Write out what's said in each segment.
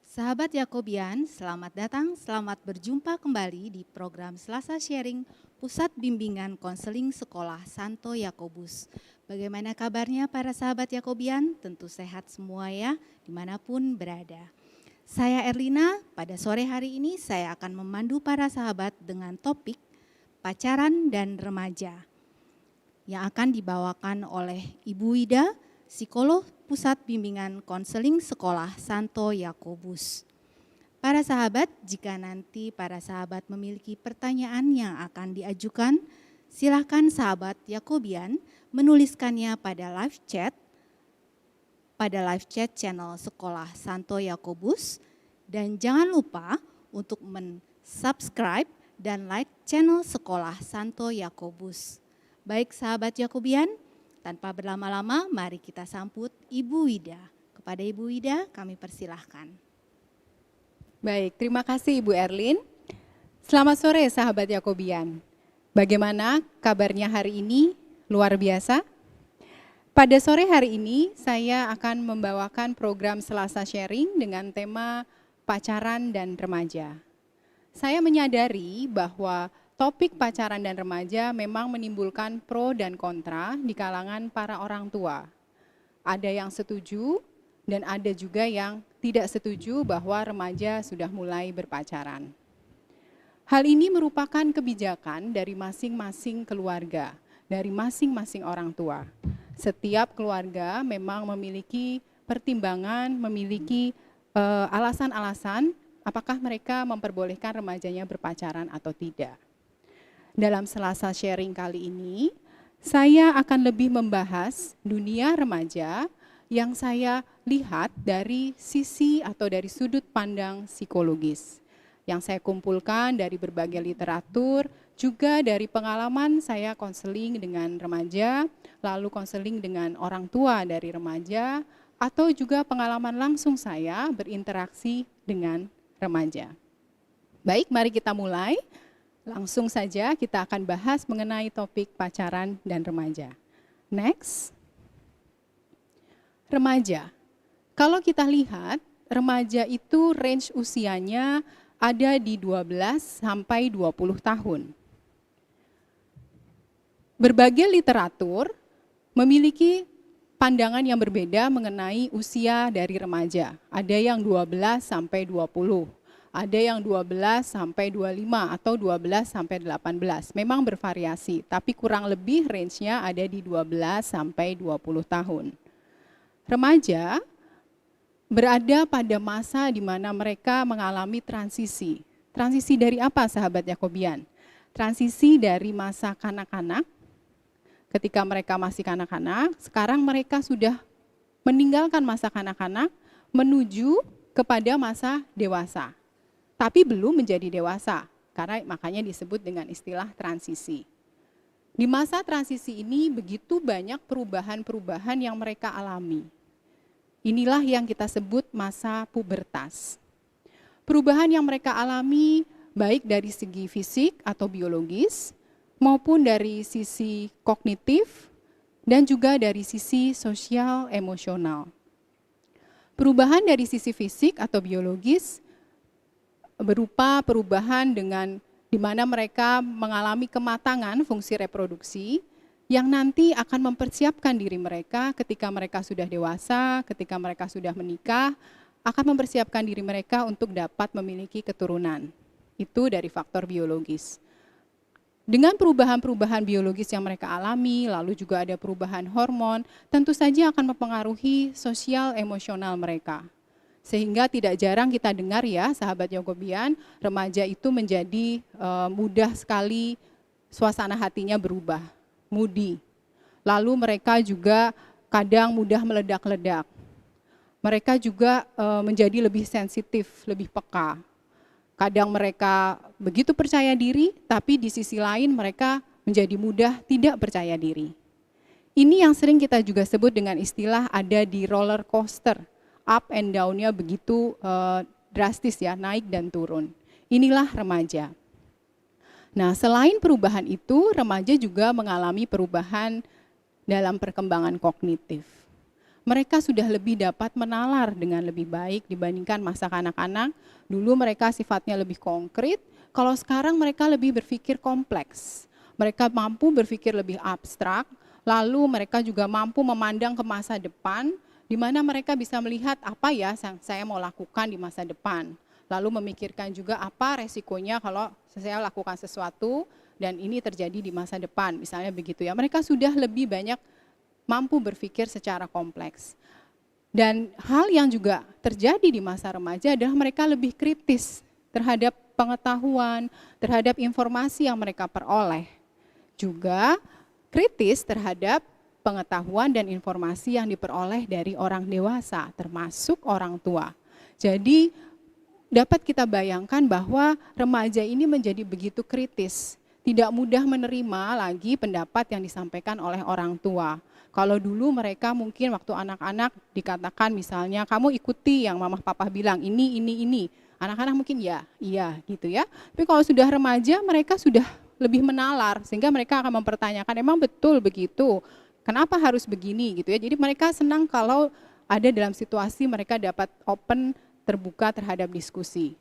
Sahabat Yakobian, selamat datang, selamat berjumpa kembali di program Selasa Sharing Pusat Bimbingan Konseling Sekolah Santo Yakobus. Bagaimana kabarnya para sahabat Yakobian? Tentu sehat semua ya, dimanapun berada. Saya Erlina, pada sore hari ini saya akan memandu para sahabat dengan topik pacaran dan remaja yang akan dibawakan oleh Ibu Wida, psikolog Pusat Bimbingan Konseling Sekolah Santo Yakobus. Para sahabat, jika nanti para sahabat memiliki pertanyaan yang akan diajukan, silakan sahabat Yakobian menuliskannya pada live chat channel Sekolah Santo Yakobus, dan jangan lupa untuk subscribe dan like channel Sekolah Santo Yakobus. Baik sahabat Yakobian, tanpa berlama-lama mari kita sambut Ibu Wida. Kepada Ibu Wida kami persilahkan. Baik, terima kasih Ibu Erlin. Selamat sore sahabat Yakobian. Bagaimana kabarnya hari ini? Luar biasa. Pada sore hari ini saya akan membawakan program Selasa Sharing dengan tema pacaran dan remaja. Saya menyadari bahwa topik pacaran dan remaja memang menimbulkan pro dan kontra di kalangan para orang tua. Ada yang setuju dan ada juga yang tidak setuju bahwa remaja sudah mulai berpacaran. Hal ini merupakan kebijakan dari masing-masing keluarga, dari masing-masing orang tua. Setiap keluarga memang memiliki pertimbangan, memiliki alasan-alasan apakah mereka memperbolehkan remajanya berpacaran atau tidak. Dalam Selasa Sharing kali ini, saya akan lebih membahas dunia remaja yang saya lihat dari sisi atau dari sudut pandang psikologis. Yang saya kumpulkan dari berbagai literatur, juga dari pengalaman saya konseling dengan remaja, lalu konseling dengan orang tua dari remaja, atau juga pengalaman langsung saya berinteraksi dengan remaja. Baik, mari kita mulai. Langsung saja kita akan bahas mengenai topik pacaran dan remaja. Next. Remaja. Kalau kita lihat, remaja itu range usianya ada di 12 sampai 20 tahun. Berbagai literatur memiliki pandangan yang berbeda mengenai usia dari remaja. Ada yang 12 sampai 20. Ada yang 12 sampai 25 atau 12 sampai 18. Memang bervariasi, tapi kurang lebih range-nya ada di 12 sampai 20 tahun. Remaja berada pada masa di mana mereka mengalami transisi. Transisi dari apa sahabat Yakobian? Transisi dari masa kanak-kanak, ketika mereka masih kanak-kanak, sekarang mereka sudah meninggalkan masa kanak-kanak menuju kepada masa dewasa. Tapi belum menjadi dewasa, karena makanya disebut dengan istilah transisi. Di masa transisi ini begitu banyak perubahan-perubahan yang mereka alami. Inilah yang kita sebut masa pubertas. Perubahan yang mereka alami baik dari segi fisik atau biologis, maupun dari sisi kognitif, dan juga dari sisi sosial emosional. Perubahan dari sisi fisik atau biologis berupa perubahan dengan di mana mereka mengalami kematangan fungsi reproduksi yang nanti akan mempersiapkan diri mereka ketika mereka sudah dewasa, ketika mereka sudah menikah, akan mempersiapkan diri mereka untuk dapat memiliki keturunan. Itu dari faktor biologis. Dengan perubahan-perubahan biologis yang mereka alami, lalu juga ada perubahan hormon, tentu saja akan mempengaruhi sosial emosional mereka. Sehingga tidak jarang kita dengar ya sahabat Yakobian, remaja itu menjadi mudah sekali suasana hatinya berubah, moody. Lalu mereka juga kadang mudah meledak-ledak. Mereka juga menjadi lebih sensitif, lebih peka. Kadang mereka begitu percaya diri, tapi di sisi lain mereka menjadi mudah tidak percaya diri. Ini yang sering kita juga sebut dengan istilah ada di roller coaster. Up and down-nya begitu drastis ya, naik dan turun. Inilah remaja. Nah, selain perubahan itu, remaja juga mengalami perubahan dalam perkembangan kognitif. Mereka sudah lebih dapat menalar dengan lebih baik dibandingkan masa kanak-kanak. Dulu mereka sifatnya lebih konkret, kalau sekarang mereka lebih berpikir kompleks. Mereka mampu berpikir lebih abstrak, lalu mereka juga mampu memandang ke masa depan, di mana mereka bisa melihat apa ya yang saya mau lakukan di masa depan. Lalu memikirkan juga apa resikonya kalau saya lakukan sesuatu dan ini terjadi di masa depan, misalnya begitu ya. Mereka sudah lebih banyak mampu berpikir secara kompleks. Dan hal yang juga terjadi di masa remaja adalah mereka lebih kritis terhadap pengetahuan, terhadap informasi yang mereka peroleh. Juga kritis terhadap pengetahuan dan informasi yang diperoleh dari orang dewasa, termasuk orang tua. Jadi dapat kita bayangkan bahwa remaja ini menjadi begitu kritis, tidak mudah menerima lagi pendapat yang disampaikan oleh orang tua. Kalau dulu mereka mungkin waktu anak-anak dikatakan misalnya kamu ikuti yang mama papa bilang ini. Anak-anak mungkin ya, iya gitu ya. Tapi kalau sudah remaja mereka sudah lebih menalar sehingga mereka akan mempertanyakan emang betul begitu. Kenapa harus begini gitu ya. Jadi mereka senang kalau ada dalam situasi mereka dapat open, terbuka terhadap diskusi.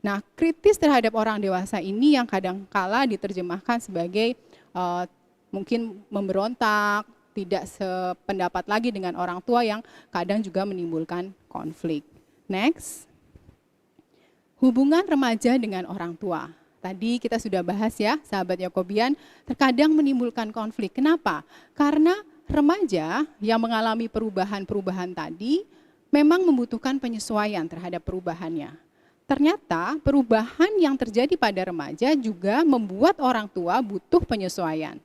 Nah, kritis terhadap orang dewasa ini yang kadang kala diterjemahkan sebagai mungkin memberontak, tidak sependapat lagi dengan orang tua yang kadang juga menimbulkan konflik. Next. Hubungan remaja dengan orang tua. Tadi kita sudah bahas ya, sahabat Yakobian, terkadang menimbulkan konflik. Kenapa? Karena remaja yang mengalami perubahan-perubahan tadi memang membutuhkan penyesuaian terhadap perubahannya. Ternyata perubahan yang terjadi pada remaja juga membuat orang tua butuh penyesuaian.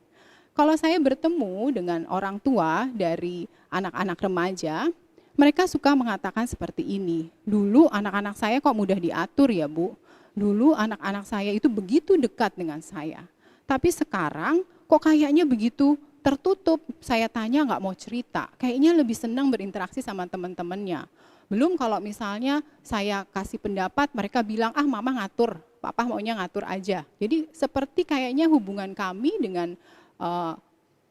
Kalau saya bertemu dengan orang tua dari anak-anak remaja, mereka suka mengatakan seperti ini, dulu anak-anak saya kok mudah diatur ya Bu, dulu anak-anak saya itu begitu dekat dengan saya, tapi sekarang kok kayaknya begitu tertutup, saya tanya nggak mau cerita, kayaknya lebih senang berinteraksi sama teman-temannya. Belum kalau misalnya saya kasih pendapat, mereka bilang, mama ngatur, papa maunya ngatur aja. Jadi seperti kayaknya hubungan kami dengan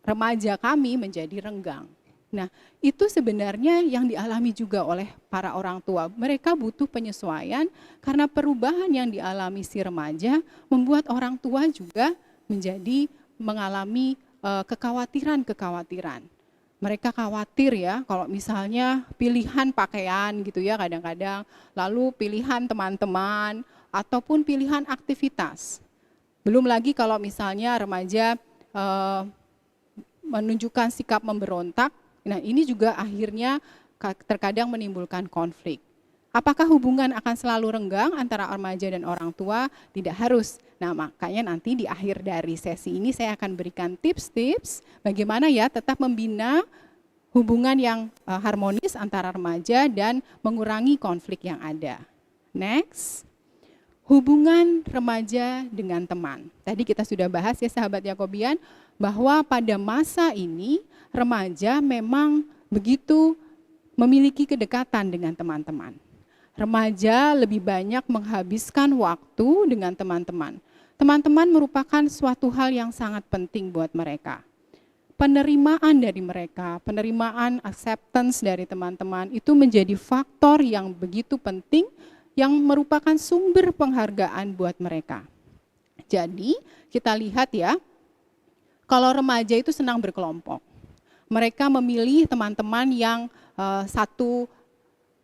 remaja kami menjadi renggang. Nah, itu sebenarnya yang dialami juga oleh para orang tua. Mereka butuh penyesuaian karena perubahan yang dialami si remaja membuat orang tua juga menjadi mengalami kekhawatiran-kekhawatiran. Mereka khawatir ya kalau misalnya pilihan pakaian gitu ya kadang-kadang, lalu pilihan teman-teman ataupun pilihan aktivitas. Belum lagi kalau misalnya remaja menunjukkan sikap memberontak, nah ini juga akhirnya terkadang menimbulkan konflik. Apakah hubungan akan selalu renggang antara remaja dan orang tua? Tidak harus. Nah makanya nanti di akhir dari sesi ini saya akan berikan tips-tips bagaimana ya tetap membina hubungan yang harmonis antara remaja dan mengurangi konflik yang ada. Next. Hubungan remaja dengan teman. Tadi kita sudah bahas ya sahabat Yakobian, bahwa pada masa ini remaja memang begitu memiliki kedekatan dengan teman-teman. Remaja lebih banyak menghabiskan waktu dengan teman-teman. Teman-teman merupakan suatu hal yang sangat penting buat mereka. Penerimaan dari mereka, penerimaan acceptance dari teman-teman itu menjadi faktor yang begitu penting yang merupakan sumber penghargaan buat mereka. Jadi kita lihat ya, kalau remaja itu senang berkelompok. Mereka memilih teman-teman yang satu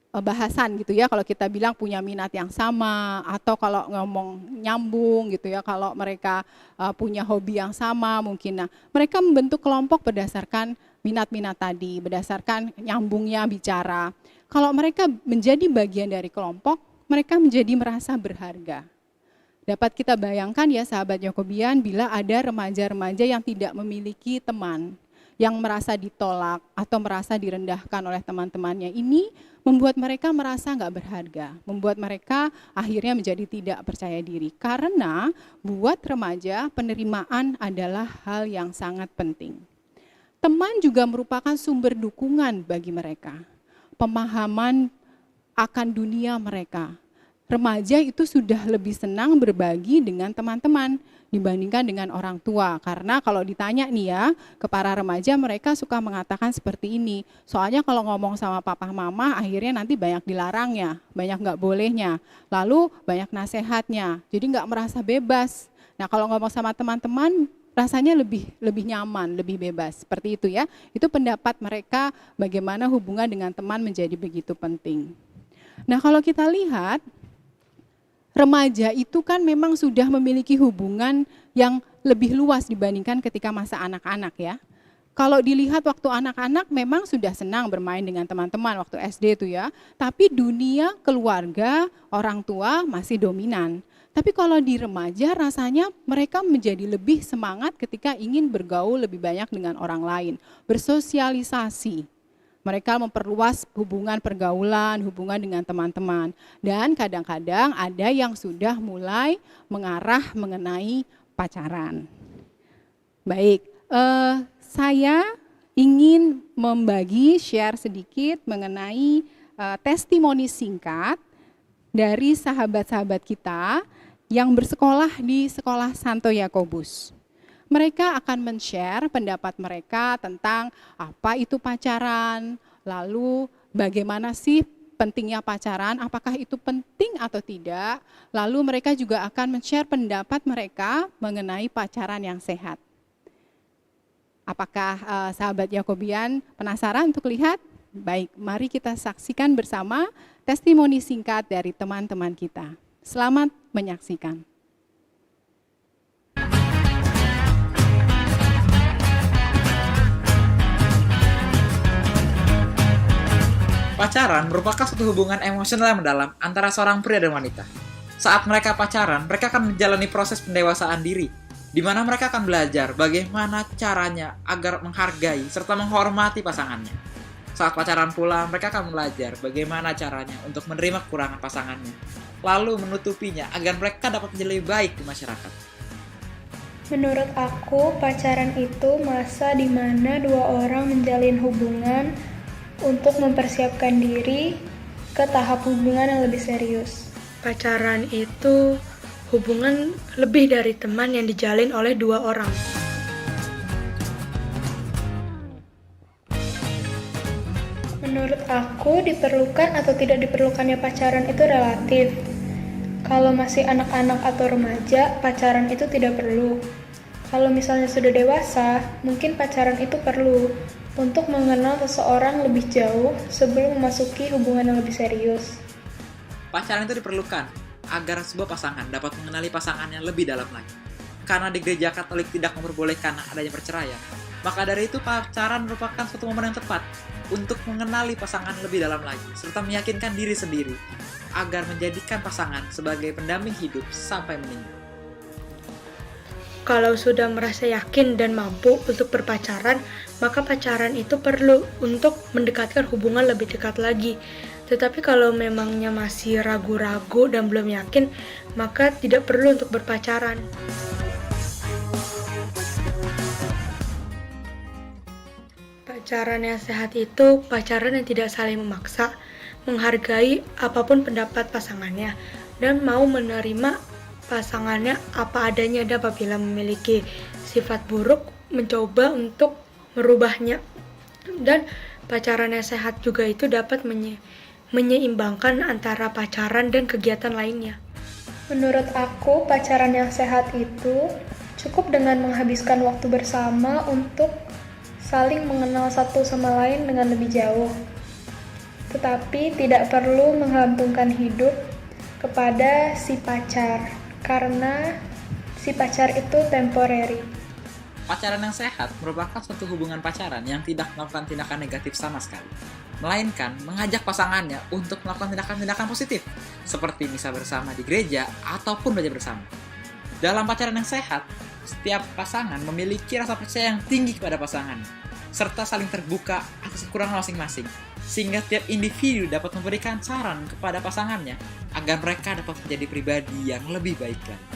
bahasan gitu ya, kalau kita bilang punya minat yang sama, atau kalau ngomong nyambung gitu ya, kalau mereka punya hobi yang sama mungkin. Nah, mereka membentuk kelompok berdasarkan minat-minat tadi, berdasarkan nyambungnya bicara. Kalau mereka menjadi bagian dari kelompok, mereka menjadi merasa berharga. Dapat kita bayangkan ya sahabat Yakobian, bila ada remaja-remaja yang tidak memiliki teman, yang merasa ditolak atau merasa direndahkan oleh teman-temannya, ini membuat mereka merasa nggak berharga, membuat mereka akhirnya menjadi tidak percaya diri. Karena buat remaja penerimaan adalah hal yang sangat penting. Teman juga merupakan sumber dukungan bagi mereka, pemahaman akan dunia mereka. remaja itu sudah lebih senang berbagi dengan teman-teman dibandingkan dengan orang tua. Karena kalau ditanya nih ya, ke para remaja mereka suka mengatakan seperti ini. Soalnya kalau ngomong sama papa mama akhirnya nanti banyak dilarangnya, banyak nggak bolehnya. Lalu banyak nasehatnya, jadi nggak merasa bebas. Nah kalau ngomong sama teman-teman rasanya lebih nyaman, lebih bebas. Seperti itu ya. Itu pendapat mereka bagaimana hubungan dengan teman menjadi begitu penting. Nah kalau kita lihat, remaja itu kan memang sudah memiliki hubungan yang lebih luas dibandingkan ketika masa anak-anak ya. Kalau dilihat waktu anak-anak memang sudah senang bermain dengan teman-teman waktu SD itu ya. Tapi dunia keluarga, orang tua masih dominan. Tapi kalau di remaja rasanya mereka menjadi lebih semangat ketika ingin bergaul lebih banyak dengan orang lain. Bersosialisasi. Mereka memperluas hubungan pergaulan, hubungan dengan teman-teman. Dan kadang-kadang ada yang sudah mulai mengarah mengenai pacaran. Baik, saya ingin share sedikit mengenai testimoni singkat dari sahabat-sahabat kita yang bersekolah di Sekolah Santo Yakobus. Mereka akan men-share pendapat mereka tentang apa itu pacaran, lalu bagaimana sih pentingnya pacaran, apakah itu penting atau tidak. Lalu mereka juga akan men-share pendapat mereka mengenai pacaran yang sehat. Apakah sahabat Yakobian penasaran untuk lihat? Baik, mari kita saksikan bersama testimoni singkat dari teman-teman kita. Selamat menyaksikan. Pacaran merupakan suatu hubungan emosional yang mendalam antara seorang pria dan wanita. Saat mereka pacaran, mereka akan menjalani proses pendewasaan diri, di mana mereka akan belajar bagaimana caranya agar menghargai serta menghormati pasangannya. Saat pacaran pula, mereka akan belajar bagaimana caranya untuk menerima kekurangan pasangannya, lalu menutupinya agar mereka dapat menjadi lebih baik di masyarakat. Menurut aku, pacaran itu masa di mana dua orang menjalin hubungan untuk mempersiapkan diri ke tahap hubungan yang lebih serius. Pacaran itu hubungan lebih dari teman yang dijalin oleh dua orang. Menurut aku, diperlukan atau tidak diperlukannya pacaran itu relatif. Kalau masih anak-anak atau remaja, pacaran itu tidak perlu. Kalau misalnya sudah dewasa, mungkin pacaran itu perlu untuk mengenal seseorang lebih jauh sebelum memasuki hubungan yang lebih serius. Pacaran itu diperlukan agar sebuah pasangan dapat mengenali pasangannya lebih dalam lagi. Karena di gereja Katolik tidak memperbolehkan adanya perceraian, maka dari itu pacaran merupakan suatu momen yang tepat untuk mengenali pasangan lebih dalam lagi, serta meyakinkan diri sendiri agar menjadikan pasangan sebagai pendamping hidup sampai meninggal. Kalau sudah merasa yakin dan mampu untuk berpacaran, maka pacaran itu perlu untuk mendekatkan hubungan lebih dekat lagi. Tetapi kalau memangnya masih ragu-ragu dan belum yakin, maka tidak perlu untuk berpacaran. Pacaran yang sehat itu pacaran yang tidak saling memaksa, menghargai apapun pendapat pasangannya, dan mau menerima pasangannya apa adanya, dan apabila memiliki sifat buruk mencoba untuk merubahnya. Dan pacaran yang sehat juga itu dapat menyeimbangkan antara pacaran dan kegiatan lainnya. Menurut aku, pacaran yang sehat itu cukup dengan menghabiskan waktu bersama untuk saling mengenal satu sama lain dengan lebih jauh. Tetapi tidak perlu menggantungkan hidup kepada si pacar, karena si pacar itu temporary. Pacaran yang sehat merupakan suatu hubungan pacaran yang tidak melakukan tindakan negatif sama sekali, melainkan mengajak pasangannya untuk melakukan tindakan-tindakan positif, seperti misa bersama di gereja ataupun belajar bersama. Dalam pacaran yang sehat, setiap pasangan memiliki rasa percaya yang tinggi kepada pasangan, serta saling terbuka atas kekurangan masing-masing, sehingga tiap individu dapat memberikan saran kepada pasangannya agar mereka dapat menjadi pribadi yang lebih baik lagi.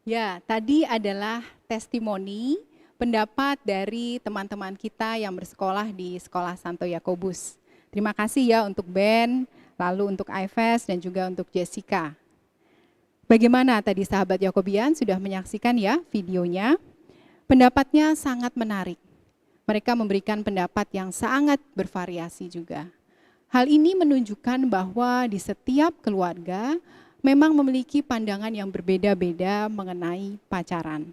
Ya, tadi adalah testimoni pendapat dari teman-teman kita yang bersekolah di Sekolah Santo Yakobus. Terima kasih ya untuk Ben, lalu untuk Ives dan juga untuk Jessica. Bagaimana tadi sahabat Yakobian sudah menyaksikan ya videonya? Pendapatnya sangat menarik. Mereka memberikan pendapat yang sangat bervariasi juga. Hal ini menunjukkan bahwa di setiap keluarga memang memiliki pandangan yang berbeda-beda mengenai pacaran.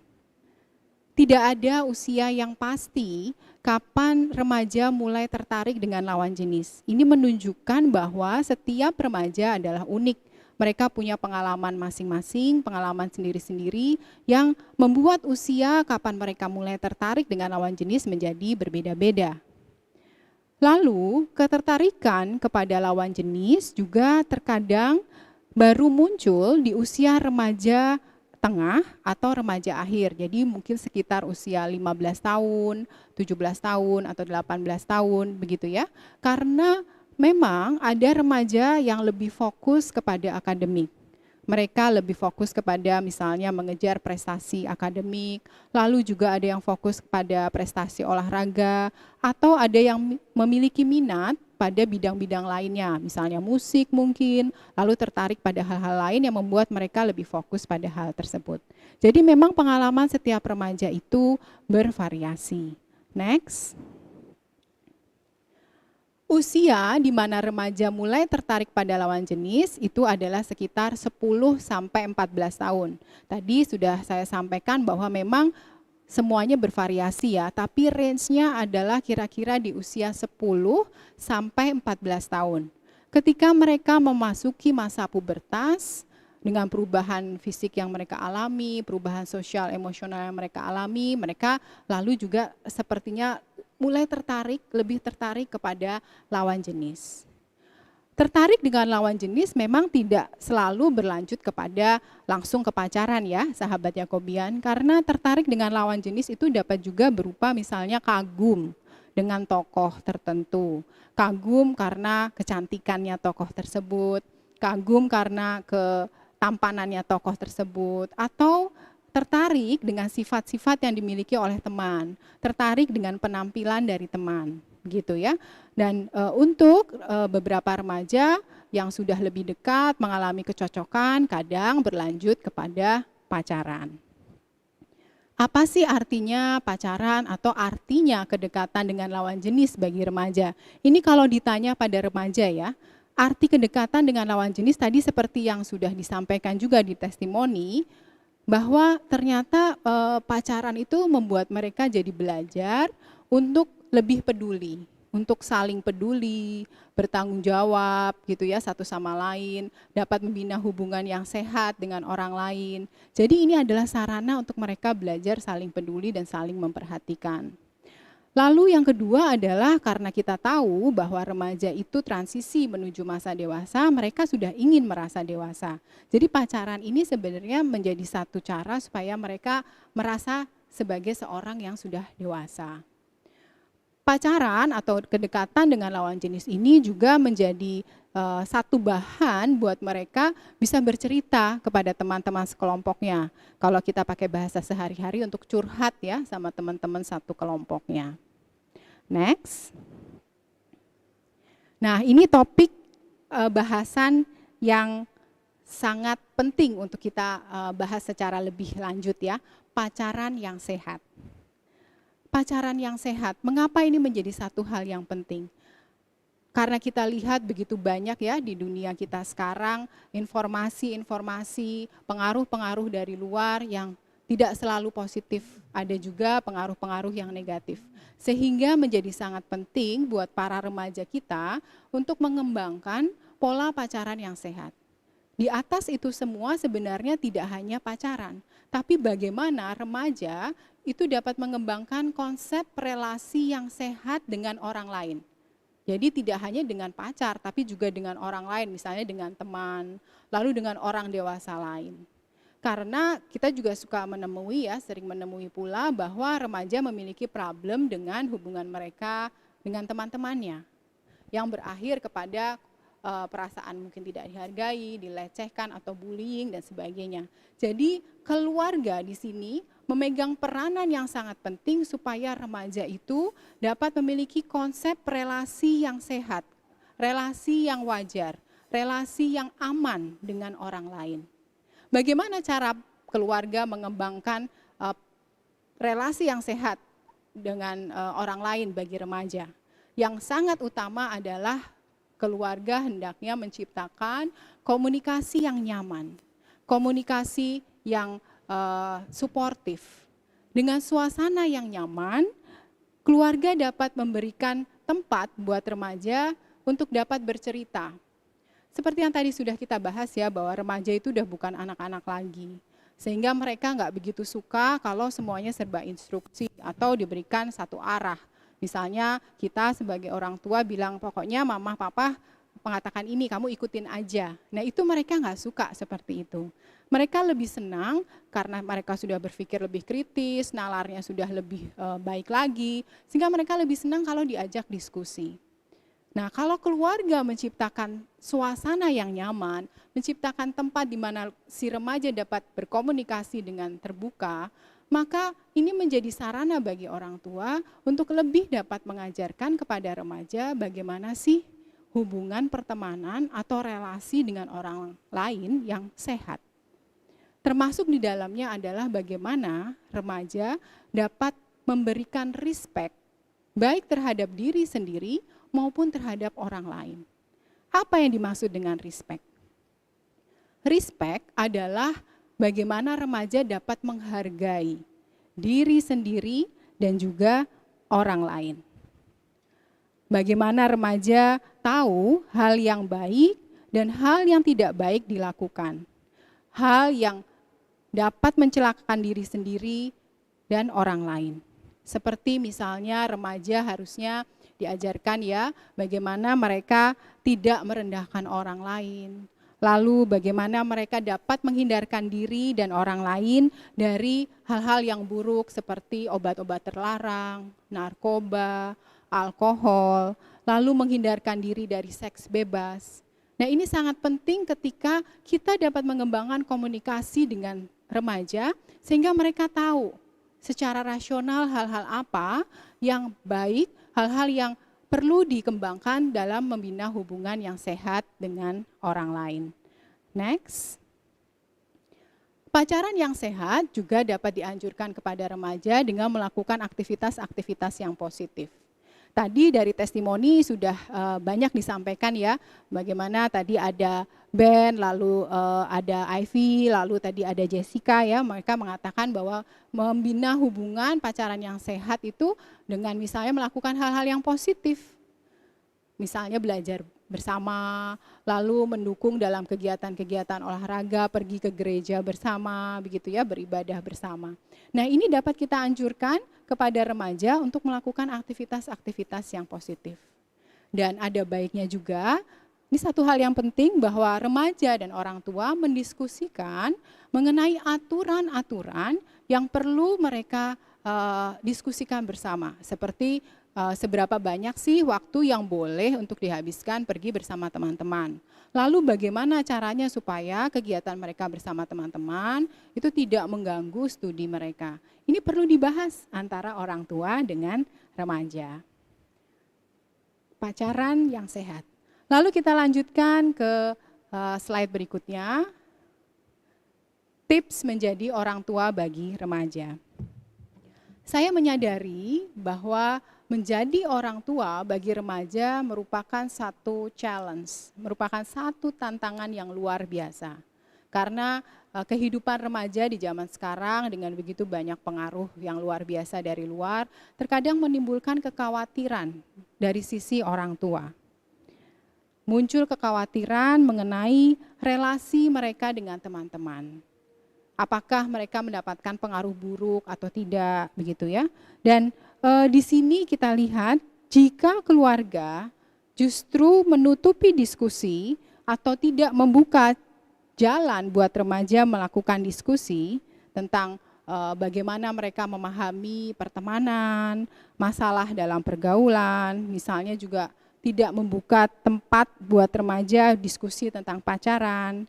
Tidak ada usia yang pasti kapan remaja mulai tertarik dengan lawan jenis. Ini menunjukkan bahwa setiap remaja adalah unik. Mereka punya pengalaman masing-masing, pengalaman sendiri-sendiri yang membuat usia kapan mereka mulai tertarik dengan lawan jenis menjadi berbeda-beda. Lalu, ketertarikan kepada lawan jenis juga terkadang baru muncul di usia remaja tengah atau remaja akhir. Jadi mungkin sekitar usia 15 tahun, 17 tahun atau 18 tahun begitu ya. Karena memang ada remaja yang lebih fokus kepada akademik. Mereka lebih fokus kepada misalnya mengejar prestasi akademik, lalu juga ada yang fokus kepada prestasi olahraga, atau ada yang memiliki minat pada bidang-bidang lainnya, misalnya musik mungkin, lalu tertarik pada hal-hal lain yang membuat mereka lebih fokus pada hal tersebut. Jadi memang pengalaman setiap remaja itu bervariasi. Next. Usia di mana remaja mulai tertarik pada lawan jenis itu adalah sekitar 10 sampai 14 tahun. Tadi sudah saya sampaikan bahwa memang semuanya bervariasi ya, tapi range-nya adalah kira-kira di usia 10 sampai 14 tahun. Ketika mereka memasuki masa pubertas, dengan perubahan fisik yang mereka alami, perubahan sosial emosional yang mereka alami, mereka lalu juga sepertinya mulai lebih tertarik kepada lawan jenis. Tertarik dengan lawan jenis memang tidak selalu berlanjut kepada langsung ke pacaran ya, sahabat Yakobian, karena tertarik dengan lawan jenis itu dapat juga berupa misalnya kagum dengan tokoh tertentu, kagum karena kecantikannya tokoh tersebut, kagum karena ketampanannya tokoh tersebut, atau tertarik dengan sifat-sifat yang dimiliki oleh teman, tertarik dengan penampilan dari teman. Gitu ya. Dan untuk beberapa remaja yang sudah lebih dekat mengalami kecocokan, kadang berlanjut kepada pacaran. Apa sih artinya pacaran atau artinya kedekatan dengan lawan jenis bagi remaja? Ini kalau ditanya pada remaja ya, arti kedekatan dengan lawan jenis tadi seperti yang sudah disampaikan juga di testimoni, bahwa ternyata pacaran itu membuat mereka jadi belajar untuk lebih peduli, untuk saling peduli, bertanggung jawab gitu ya satu sama lain, dapat membina hubungan yang sehat dengan orang lain. Jadi ini adalah sarana untuk mereka belajar saling peduli dan saling memperhatikan. Lalu yang kedua adalah karena kita tahu bahwa remaja itu transisi menuju masa dewasa, mereka sudah ingin merasa dewasa. Jadi pacaran ini sebenarnya menjadi satu cara supaya mereka merasa sebagai seorang yang sudah dewasa. Pacaran atau kedekatan dengan lawan jenis ini juga menjadi satu bahan buat mereka bisa bercerita kepada teman-teman sekelompoknya. Kalau kita pakai bahasa sehari-hari untuk curhat ya sama teman-teman satu kelompoknya. Next. Nah, ini topik bahasan yang sangat penting untuk kita bahas secara lebih lanjut ya, pacaran yang sehat. Pacaran yang sehat, mengapa ini menjadi satu hal yang penting? Karena kita lihat begitu banyak ya di dunia kita sekarang, informasi-informasi, pengaruh-pengaruh dari luar yang tidak selalu positif, ada juga pengaruh-pengaruh yang negatif. Sehingga menjadi sangat penting buat para remaja kita untuk mengembangkan pola pacaran yang sehat. Di atas itu semua sebenarnya tidak hanya pacaran, tapi bagaimana remaja itu dapat mengembangkan konsep relasi yang sehat dengan orang lain. Jadi tidak hanya dengan pacar, tapi juga dengan orang lain, misalnya dengan teman, lalu dengan orang dewasa lain. Karena kita juga suka menemui ya, sering menemui pula bahwa remaja memiliki problem dengan hubungan mereka dengan teman-temannya, yang berakhir kepada perasaan mungkin tidak dihargai, dilecehkan atau bullying dan sebagainya. Jadi keluarga di sini memegang peranan yang sangat penting supaya remaja itu dapat memiliki konsep relasi yang sehat, relasi yang wajar, relasi yang aman dengan orang lain. Bagaimana cara keluarga mengembangkan relasi yang sehat dengan orang lain bagi remaja? Yang sangat utama adalah keluarga hendaknya menciptakan komunikasi yang nyaman, komunikasi yang suportif. Dengan suasana yang nyaman, keluarga dapat memberikan tempat buat remaja untuk dapat bercerita. Seperti yang tadi sudah kita bahas ya, bahwa remaja itu udah bukan anak-anak lagi. Sehingga mereka nggak begitu suka kalau semuanya serba instruksi atau diberikan satu arah. Misalnya kita sebagai orang tua bilang pokoknya mama papa mengatakan ini kamu ikutin aja. Nah itu mereka nggak suka seperti itu. Mereka lebih senang karena mereka sudah berpikir lebih kritis, nalarnya sudah lebih baik lagi, sehingga mereka lebih senang kalau diajak diskusi. Nah, kalau keluarga menciptakan suasana yang nyaman, menciptakan tempat di mana si remaja dapat berkomunikasi dengan terbuka, maka ini menjadi sarana bagi orang tua untuk lebih dapat mengajarkan kepada remaja bagaimana sih hubungan pertemanan atau relasi dengan orang lain yang sehat. Termasuk di dalamnya adalah bagaimana remaja dapat memberikan respect baik terhadap diri sendiri maupun terhadap orang lain. Apa yang dimaksud dengan respect? Respect adalah bagaimana remaja dapat menghargai diri sendiri dan juga orang lain. Bagaimana remaja tahu hal yang baik dan hal yang tidak baik dilakukan. Hal yang dapat mencelakakan diri sendiri dan orang lain. Seperti misalnya remaja harusnya diajarkan ya bagaimana mereka tidak merendahkan orang lain. Lalu bagaimana mereka dapat menghindarkan diri dan orang lain dari hal-hal yang buruk seperti obat-obat terlarang, narkoba, alkohol, lalu menghindarkan diri dari seks bebas. Nah ini sangat penting ketika kita dapat mengembangkan komunikasi dengan remaja sehingga mereka tahu secara rasional hal-hal apa yang baik, hal-hal yang perlu dikembangkan dalam membina hubungan yang sehat dengan orang lain. Next. Pacaran yang sehat juga dapat dianjurkan kepada remaja dengan melakukan aktivitas-aktivitas yang positif. Tadi dari testimoni sudah banyak disampaikan ya, bagaimana tadi ada Ben, lalu ada Ivy, lalu tadi ada Jessica ya, mereka mengatakan bahwa membina hubungan pacaran yang sehat itu dengan misalnya melakukan hal-hal yang positif. Misalnya belajar bersama, lalu mendukung dalam kegiatan-kegiatan olahraga, pergi ke gereja bersama, begitu ya, beribadah bersama. Nah ini dapat kita anjurkan kepada remaja untuk melakukan aktivitas-aktivitas yang positif. Dan ada baiknya juga, ini satu hal yang penting bahwa remaja dan orang tua mendiskusikan mengenai aturan-aturan yang perlu mereka diskusikan bersama. Seperti seberapa banyak sih waktu yang boleh untuk dihabiskan pergi bersama teman-teman. Lalu bagaimana caranya supaya kegiatan mereka bersama teman-teman itu tidak mengganggu studi mereka. Ini perlu dibahas antara orang tua dengan remaja. Pacaran yang sehat. Lalu kita lanjutkan ke slide berikutnya. Tips menjadi orang tua bagi remaja. Saya menyadari bahwa menjadi orang tua bagi remaja merupakan satu challenge, merupakan satu tantangan yang luar biasa. Karena kehidupan remaja di zaman sekarang dengan begitu banyak pengaruh yang luar biasa dari luar, terkadang menimbulkan kekhawatiran dari sisi orang tua. Muncul kekhawatiran mengenai relasi mereka dengan teman-teman. Apakah mereka mendapatkan pengaruh buruk atau tidak, begitu ya. Dan di sini kita lihat jika keluarga justru menutupi diskusi atau tidak membuka jalan buat remaja melakukan diskusi tentang bagaimana mereka memahami pertemanan, masalah dalam pergaulan, misalnya juga tidak membuka tempat buat remaja diskusi tentang pacaran.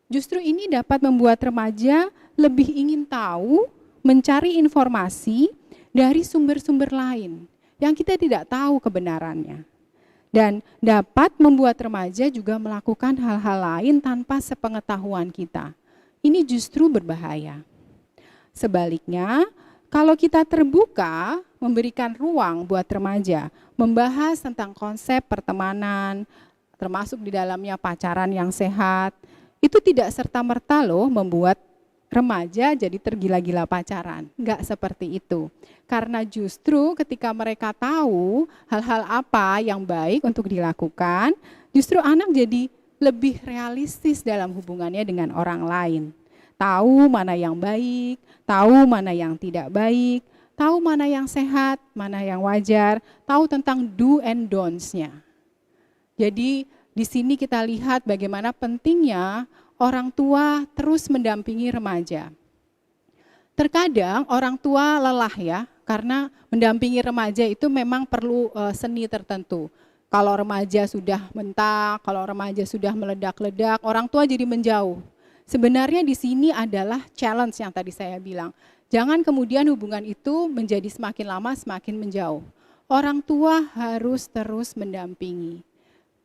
Justru ini dapat membuat remaja lebih ingin tahu mencari informasi dari sumber-sumber lain yang kita tidak tahu kebenarannya. Dan dapat membuat remaja juga melakukan hal-hal lain tanpa sepengetahuan kita. Ini justru berbahaya. Sebaliknya, kalau kita terbuka, memberikan ruang buat remaja, membahas tentang konsep pertemanan, termasuk di dalamnya pacaran yang sehat, itu tidak serta-merta loh membuat remaja jadi tergila-gila pacaran. Enggak seperti itu. Karena justru ketika mereka tahu hal-hal apa yang baik untuk dilakukan, justru anak jadi lebih realistis dalam hubungannya dengan orang lain. Tahu mana yang baik, tahu mana yang tidak baik, tahu mana yang sehat, mana yang wajar, tahu tentang do and don'ts-nya. Jadi di sini kita lihat bagaimana pentingnya orang tua terus mendampingi remaja. Terkadang orang tua lelah ya, karena mendampingi remaja itu memang perlu seni tertentu. Kalau remaja sudah mentak, kalau remaja sudah meledak-ledak, orang tua jadi menjauh. Sebenarnya di sini adalah challenge yang tadi saya bilang. Jangan kemudian hubungan itu menjadi semakin lama semakin menjauh. Orang tua harus terus mendampingi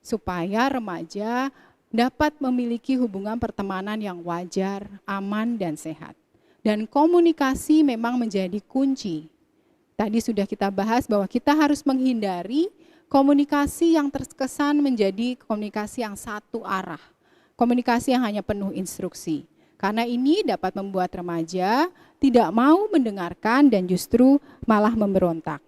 supaya remaja dapat memiliki hubungan pertemanan yang wajar, aman, dan sehat. Dan komunikasi memang menjadi kunci. Tadi sudah kita bahas bahwa kita harus menghindari komunikasi yang terkesan menjadi komunikasi yang satu arah. Komunikasi yang hanya penuh instruksi. Karena ini dapat membuat remaja tidak mau mendengarkan dan justru malah memberontak.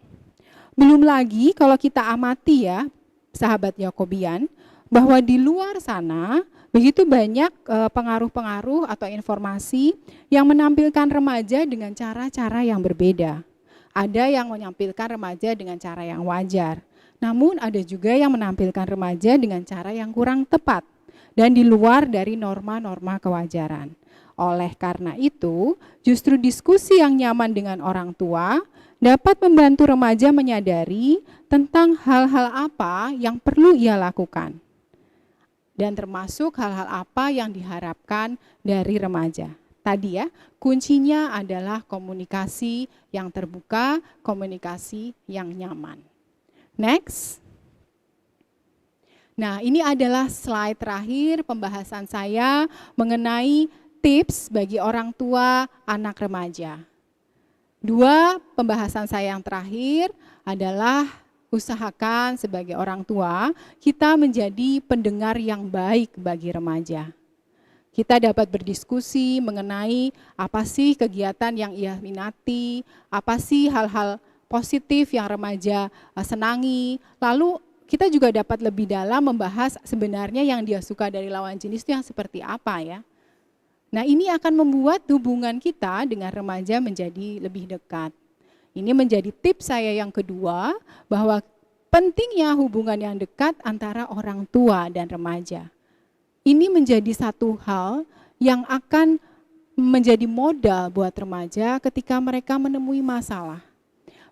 Belum lagi kalau kita amati ya, sahabat Yakobian, bahwa di luar sana begitu banyak pengaruh-pengaruh atau informasi yang menampilkan remaja dengan cara-cara yang berbeda. Ada yang menampilkan remaja dengan cara yang wajar, namun ada juga yang menampilkan remaja dengan cara yang kurang tepat dan di luar dari norma-norma kewajaran. Oleh karena itu, justru diskusi yang nyaman dengan orang tua dapat membantu remaja menyadari tentang hal-hal apa yang perlu ia lakukan. Dan termasuk hal-hal apa yang diharapkan dari remaja. Tadi ya, kuncinya adalah komunikasi yang terbuka, komunikasi yang nyaman. Next. Nah, ini adalah slide terakhir pembahasan saya mengenai tips bagi orang tua anak remaja. 2 pembahasan saya yang terakhir adalah usahakan sebagai orang tua kita menjadi pendengar yang baik bagi remaja. Kita dapat berdiskusi mengenai apa sih kegiatan yang ia minati, apa sih hal-hal positif yang remaja senangi, lalu kita juga dapat lebih dalam membahas sebenarnya yang dia suka dari lawan jenis itu yang seperti apa ya. Nah, ini akan membuat hubungan kita dengan remaja menjadi lebih dekat. Ini menjadi tips saya yang kedua, bahwa pentingnya hubungan yang dekat antara orang tua dan remaja. Ini menjadi satu hal yang akan menjadi modal buat remaja ketika mereka menemui masalah.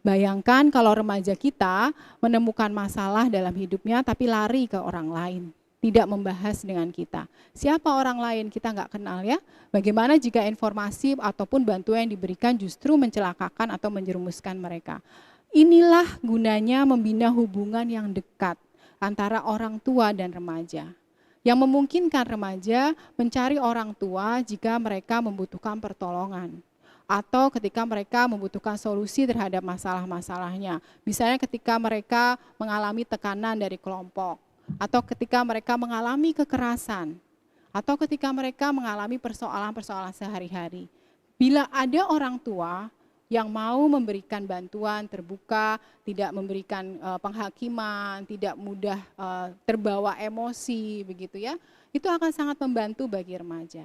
Bayangkan kalau remaja kita menemukan masalah dalam hidupnya tapi lari ke orang lain, tidak membahas dengan kita. Siapa orang lain kita nggak kenal ya? Bagaimana jika informasi ataupun bantuan yang diberikan justru mencelakakan atau menjerumuskan mereka? Inilah gunanya membina hubungan yang dekat antara orang tua dan remaja. Yang memungkinkan remaja mencari orang tua jika mereka membutuhkan pertolongan. Atau ketika mereka membutuhkan solusi terhadap masalah-masalahnya. Misalnya ketika mereka mengalami tekanan dari kelompok, atau ketika mereka mengalami kekerasan, atau ketika mereka mengalami persoalan-persoalan sehari-hari. Bila ada orang tua yang mau memberikan bantuan terbuka, tidak memberikan penghakiman, tidak mudah terbawa emosi begitu ya, itu akan sangat membantu bagi remaja.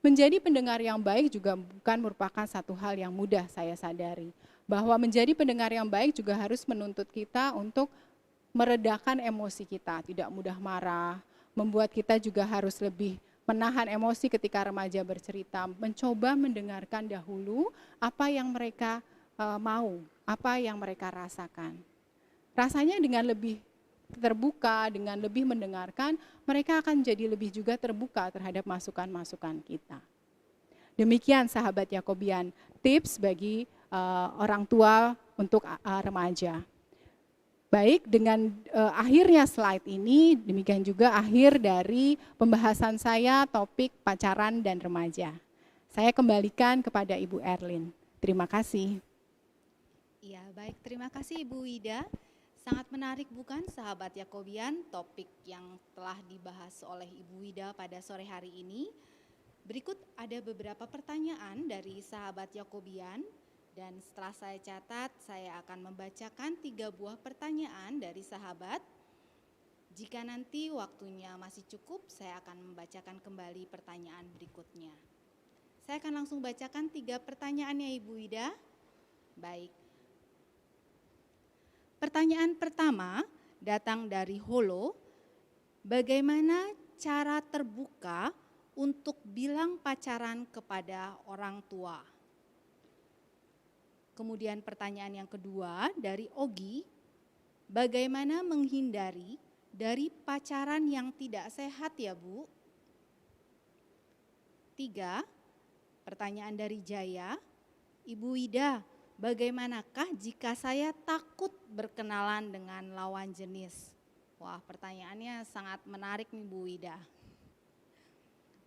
Menjadi pendengar yang baik juga bukan merupakan satu hal yang mudah, saya sadari. Bahwa menjadi pendengar yang baik juga harus menuntut kita untuk meredakan emosi kita, tidak mudah marah, membuat kita juga harus lebih menahan emosi ketika remaja bercerita, mencoba mendengarkan dahulu apa yang mereka mau, apa yang mereka rasakan. Rasanya dengan lebih terbuka, dengan lebih mendengarkan, mereka akan jadi lebih juga terbuka terhadap masukan-masukan kita. Demikian sahabat Yakobian, tips bagi orang tua untuk remaja. Baik, dengan akhirnya slide ini, demikian juga akhir dari pembahasan saya topik pacaran dan remaja. Saya kembalikan kepada Ibu Erlin. Terima kasih. Iya, baik. Terima kasih Ibu Wida. Sangat menarik bukan sahabat Yakobian topik yang telah dibahas oleh Ibu Wida pada sore hari ini. Berikut ada beberapa pertanyaan dari sahabat Yakobian. Dan setelah saya catat, saya akan membacakan 3 buah pertanyaan dari sahabat. Jika nanti waktunya masih cukup, saya akan membacakan kembali pertanyaan berikutnya. Saya akan langsung bacakan 3 pertanyaannya Ibu Wida. Baik. Pertanyaan pertama datang dari Holo. Bagaimana cara terbuka untuk bilang pacaran kepada orang tua? Kemudian pertanyaan yang kedua dari Ogi, bagaimana menghindari dari pacaran yang tidak sehat ya Bu? 3, pertanyaan dari Jaya, Ibu Wida, bagaimanakah jika saya takut berkenalan dengan lawan jenis? Wah, pertanyaannya sangat menarik nih Bu Wida.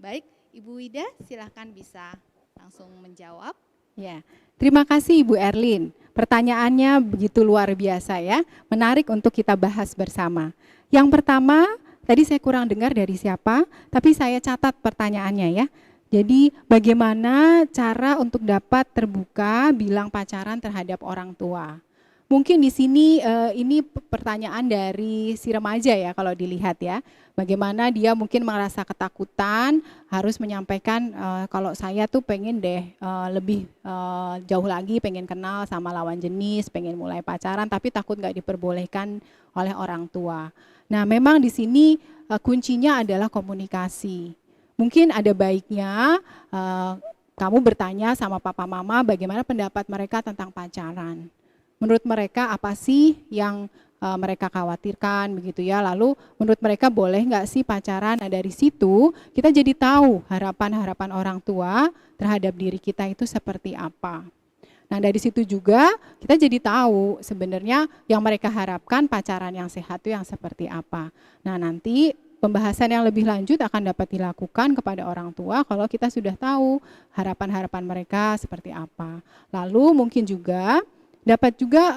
Baik, Ibu Wida silahkan bisa langsung menjawab. Ya, terima kasih Ibu Erlin. Pertanyaannya begitu luar biasa ya, menarik untuk kita bahas bersama. Yang pertama, tadi saya kurang dengar dari siapa, tapi saya catat pertanyaannya ya. Jadi bagaimana cara untuk dapat terbuka bilang pacaran terhadap orang tua? Mungkin di sini ini pertanyaan dari si remaja ya kalau dilihat ya. Bagaimana dia mungkin merasa ketakutan harus menyampaikan kalau saya tuh pengen deh lebih jauh lagi, pengen kenal sama lawan jenis, pengen mulai pacaran tapi takut nggak diperbolehkan oleh orang tua. Nah memang di sini kuncinya adalah komunikasi. Mungkin ada baiknya kamu bertanya sama papa mama bagaimana pendapat mereka tentang pacaran. Menurut mereka apa sih yang mereka khawatirkan begitu ya. Lalu menurut mereka boleh nggak sih pacaran? Nah dari situ kita jadi tahu harapan-harapan orang tua terhadap diri kita itu seperti apa. Nah dari situ juga kita jadi tahu sebenarnya yang mereka harapkan pacaran yang sehat itu yang seperti apa. Nah nanti pembahasan yang lebih lanjut akan dapat dilakukan kepada orang tua kalau kita sudah tahu harapan-harapan mereka seperti apa. Lalu mungkin juga dapat juga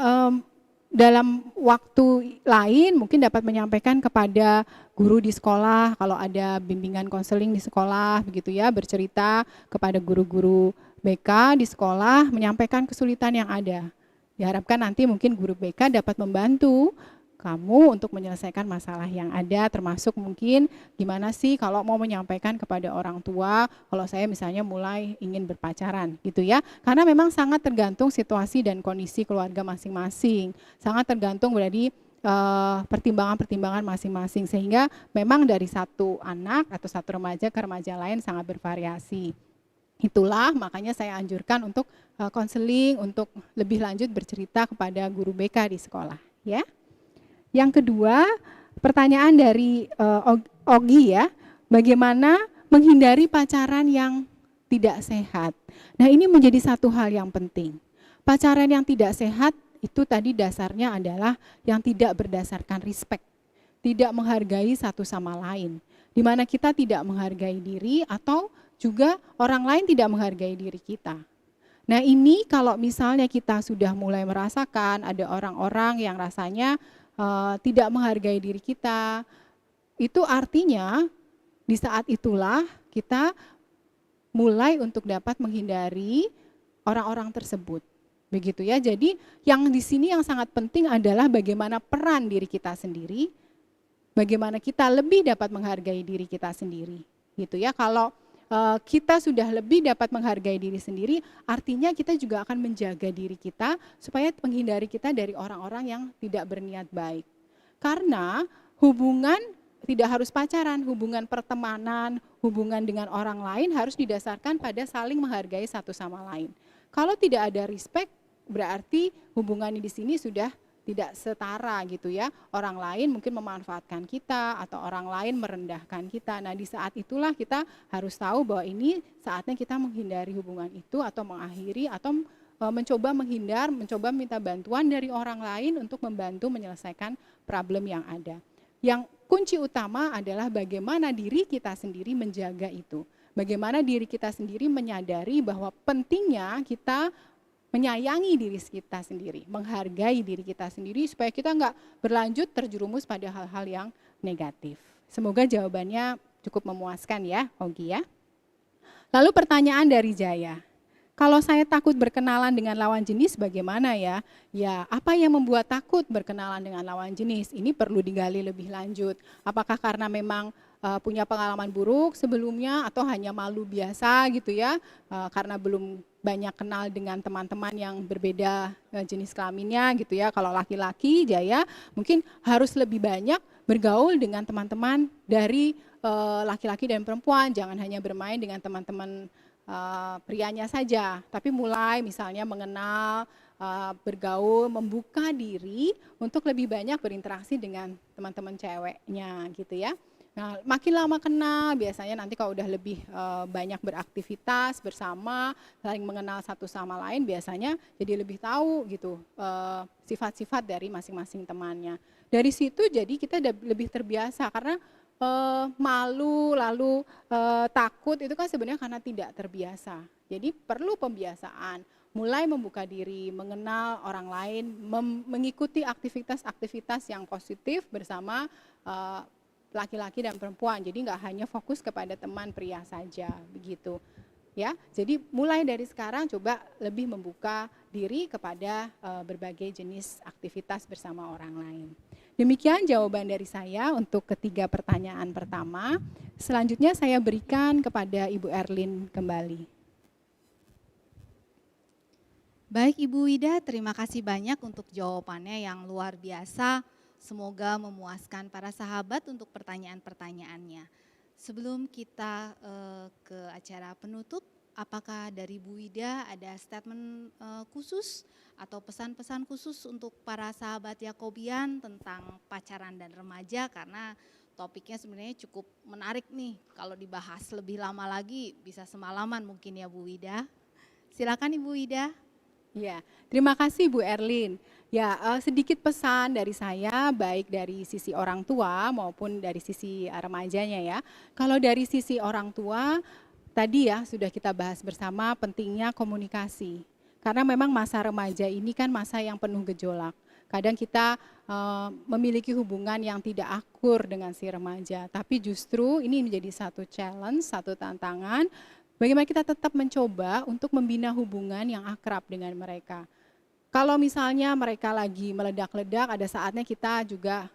dalam waktu lain mungkin dapat menyampaikan kepada guru di sekolah kalau ada bimbingan konseling di sekolah begitu ya, bercerita kepada guru-guru BK di sekolah menyampaikan kesulitan yang ada. Diharapkan nanti mungkin guru BK dapat membantu kamu untuk menyelesaikan masalah yang ada, termasuk mungkin gimana sih kalau mau menyampaikan kepada orang tua kalau saya misalnya mulai ingin berpacaran gitu ya. Karena memang sangat tergantung situasi dan kondisi keluarga masing-masing. Sangat tergantung dari pertimbangan-pertimbangan masing-masing sehingga memang dari satu anak atau satu remaja ke remaja lain sangat bervariasi. Itulah makanya saya anjurkan untuk konseling untuk lebih lanjut bercerita kepada guru BK di sekolah ya. Yang kedua, pertanyaan dari Ogi ya, bagaimana menghindari pacaran yang tidak sehat. Nah ini menjadi satu hal yang penting. Pacaran yang tidak sehat itu tadi dasarnya adalah yang tidak berdasarkan respect, tidak menghargai satu sama lain. Di mana kita tidak menghargai diri atau juga orang lain tidak menghargai diri kita. Nah ini kalau misalnya kita sudah mulai merasakan ada orang-orang yang rasanya tidak menghargai diri kita, itu artinya di saat itulah kita mulai untuk dapat menghindari orang-orang tersebut. Begitu ya. Jadi yang di sini yang sangat penting adalah bagaimana peran diri kita sendiri, bagaimana kita lebih dapat menghargai diri kita sendiri. Gitu ya. Kalau kita sudah lebih dapat menghargai diri sendiri, artinya kita juga akan menjaga diri kita supaya menghindari kita dari orang-orang yang tidak berniat baik. Karena hubungan tidak harus pacaran, hubungan pertemanan, hubungan dengan orang lain harus didasarkan pada saling menghargai satu sama lain. Kalau tidak ada respect, berarti hubungan di sini sudah tidak setara gitu ya. Orang lain mungkin memanfaatkan kita atau orang lain merendahkan kita. Nah, di saat itulah kita harus tahu bahwa ini saatnya kita menghindari hubungan itu atau mengakhiri atau mencoba menghindar, mencoba minta bantuan dari orang lain untuk membantu menyelesaikan problem yang ada. Yang kunci utama adalah bagaimana diri kita sendiri menjaga itu. Bagaimana diri kita sendiri menyadari bahwa pentingnya kita menyayangi diri kita sendiri, menghargai diri kita sendiri supaya kita nggak berlanjut terjerumus pada hal-hal yang negatif. Semoga jawabannya cukup memuaskan ya, Ogi ya. Lalu pertanyaan dari Jaya. Kalau saya takut berkenalan dengan lawan jenis bagaimana ya? Ya, apa yang membuat takut berkenalan dengan lawan jenis? Ini perlu digali lebih lanjut. Apakah karena memang punya pengalaman buruk sebelumnya atau hanya malu biasa gitu ya? Karena belum banyak kenal dengan teman-teman yang berbeda jenis kelaminnya gitu ya. Kalau laki-laki, Jaya mungkin harus lebih banyak bergaul dengan teman-teman dari laki-laki dan perempuan. Jangan hanya bermain dengan teman-teman prianya saja, tapi mulai misalnya mengenal, bergaul, membuka diri untuk lebih banyak berinteraksi dengan teman-teman ceweknya gitu ya. Nah, makin lama kenal, biasanya nanti kalau udah lebih banyak beraktivitas bersama, saling mengenal satu sama lain, biasanya jadi lebih tahu gitu sifat-sifat dari masing-masing temannya. Dari situ jadi kita lebih terbiasa karena malu lalu takut itu kan sebenarnya karena tidak terbiasa. Jadi perlu pembiasaan, mulai membuka diri, mengenal orang lain, mengikuti aktivitas-aktivitas yang positif bersama laki-laki dan perempuan. Jadi nggak hanya fokus kepada teman pria saja begitu. Ya, jadi mulai dari sekarang coba lebih membuka diri kepada berbagai jenis aktivitas bersama orang lain. Demikian jawaban dari saya untuk ketiga pertanyaan pertama. Selanjutnya saya berikan kepada Ibu Erlin kembali. Baik Ibu Wida, terima kasih banyak untuk jawabannya yang luar biasa. Semoga memuaskan para sahabat untuk pertanyaan-pertanyaannya. Sebelum kita ke acara penutup, apakah dari Bu Wida ada statement khusus atau pesan-pesan khusus untuk para sahabat Yakobian tentang pacaran dan remaja, karena topiknya sebenarnya cukup menarik nih, kalau dibahas lebih lama lagi bisa semalaman mungkin ya Bu Wida. Silakan Ibu Wida. Ya, terima kasih Bu Erlin. Ya, sedikit pesan dari saya, baik dari sisi orang tua maupun dari sisi remajanya ya. Kalau dari sisi orang tua, tadi ya sudah kita bahas bersama pentingnya komunikasi. Karena memang masa remaja ini kan masa yang penuh gejolak. Kadang kita memiliki hubungan yang tidak akur dengan si remaja. Tapi justru ini menjadi satu challenge, satu tantangan. Bagaimana kita tetap mencoba untuk membina hubungan yang akrab dengan mereka. Kalau misalnya mereka lagi meledak-ledak, ada saatnya kita juga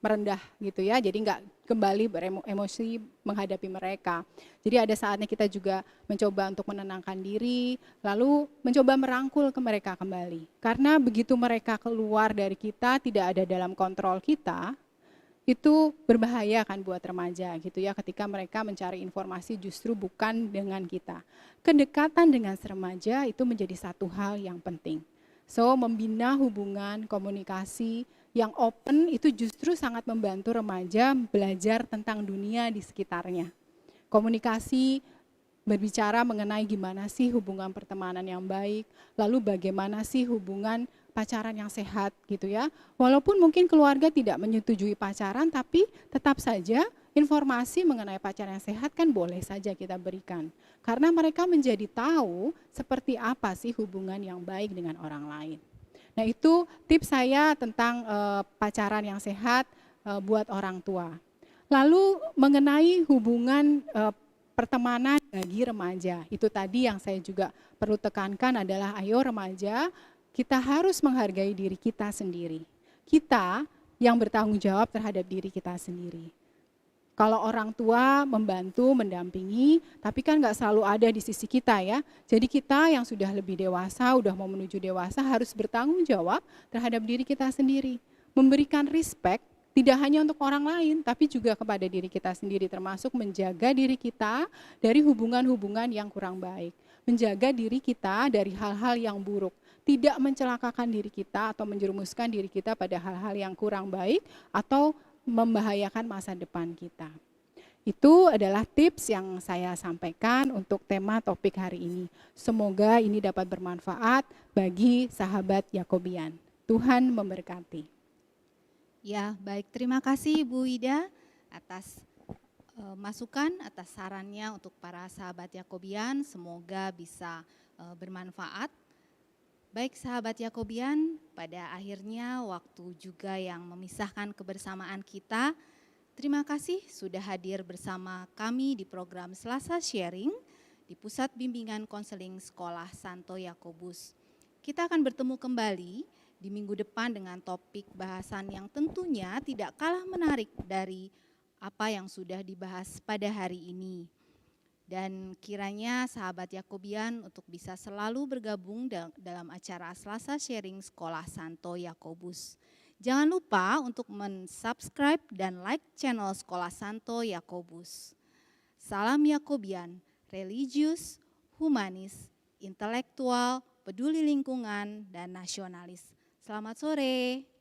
merendah gitu ya, jadi nggak kembali beremosi menghadapi mereka. Jadi ada saatnya kita juga mencoba untuk menenangkan diri, lalu mencoba merangkul ke mereka kembali. Karena begitu mereka keluar dari kita, tidak ada dalam kontrol kita, itu berbahaya kan buat remaja gitu ya, ketika mereka mencari informasi justru bukan dengan kita. Kedekatan dengan remaja itu menjadi satu hal yang penting. So, membina hubungan komunikasi yang open itu justru sangat membantu remaja belajar tentang dunia di sekitarnya. Komunikasi berbicara mengenai gimana sih hubungan pertemanan yang baik, lalu bagaimana sih hubungan pacaran yang sehat gitu ya. Walaupun mungkin keluarga tidak menyetujui pacaran, tapi tetap saja informasi mengenai pacaran yang sehat kan boleh saja kita berikan. Karena mereka menjadi tahu seperti apa sih hubungan yang baik dengan orang lain. Nah, itu tips saya tentang pacaran yang sehat buat orang tua. Lalu mengenai hubungan pertemanan bagi remaja, itu tadi yang saya juga perlu tekankan adalah ayo remaja, kita harus menghargai diri kita sendiri. Kita yang bertanggung jawab terhadap diri kita sendiri. Kalau orang tua membantu, mendampingi, tapi kan nggak selalu ada di sisi kita ya. Jadi kita yang sudah lebih dewasa, udah mau menuju dewasa harus bertanggung jawab terhadap diri kita sendiri. Memberikan respect tidak hanya untuk orang lain, tapi juga kepada diri kita sendiri, termasuk menjaga diri kita dari hubungan-hubungan yang kurang baik. Menjaga diri kita dari hal-hal yang buruk. tidak mencelakakan diri kita atau menjerumuskan diri kita pada hal-hal yang kurang baik atau membahayakan masa depan kita. Itu adalah tips yang saya sampaikan untuk tema topik hari ini. Semoga ini dapat bermanfaat bagi sahabat Yakobian. Tuhan memberkati. Ya, baik. Terima kasih Bu Ida atas masukan, atas sarannya untuk para sahabat Yakobian. Semoga bisa bermanfaat. Baik sahabat Yakobian, pada akhirnya waktu juga yang memisahkan kebersamaan kita. Terima kasih sudah hadir bersama kami di program Selasa Sharing di Pusat Bimbingan Konseling Sekolah Santo Yakobus. Kita akan bertemu kembali di minggu depan dengan topik bahasan yang tentunya tidak kalah menarik dari apa yang sudah dibahas pada hari ini. Dan kiranya sahabat Yakobian untuk bisa selalu bergabung dalam acara Selasa Sharing Sekolah Santo Yakobus. Jangan lupa untuk men-subscribe dan like channel Sekolah Santo Yakobus. Salam Yakobian, religius, humanis, intelektual, peduli lingkungan, dan nasionalis. Selamat sore.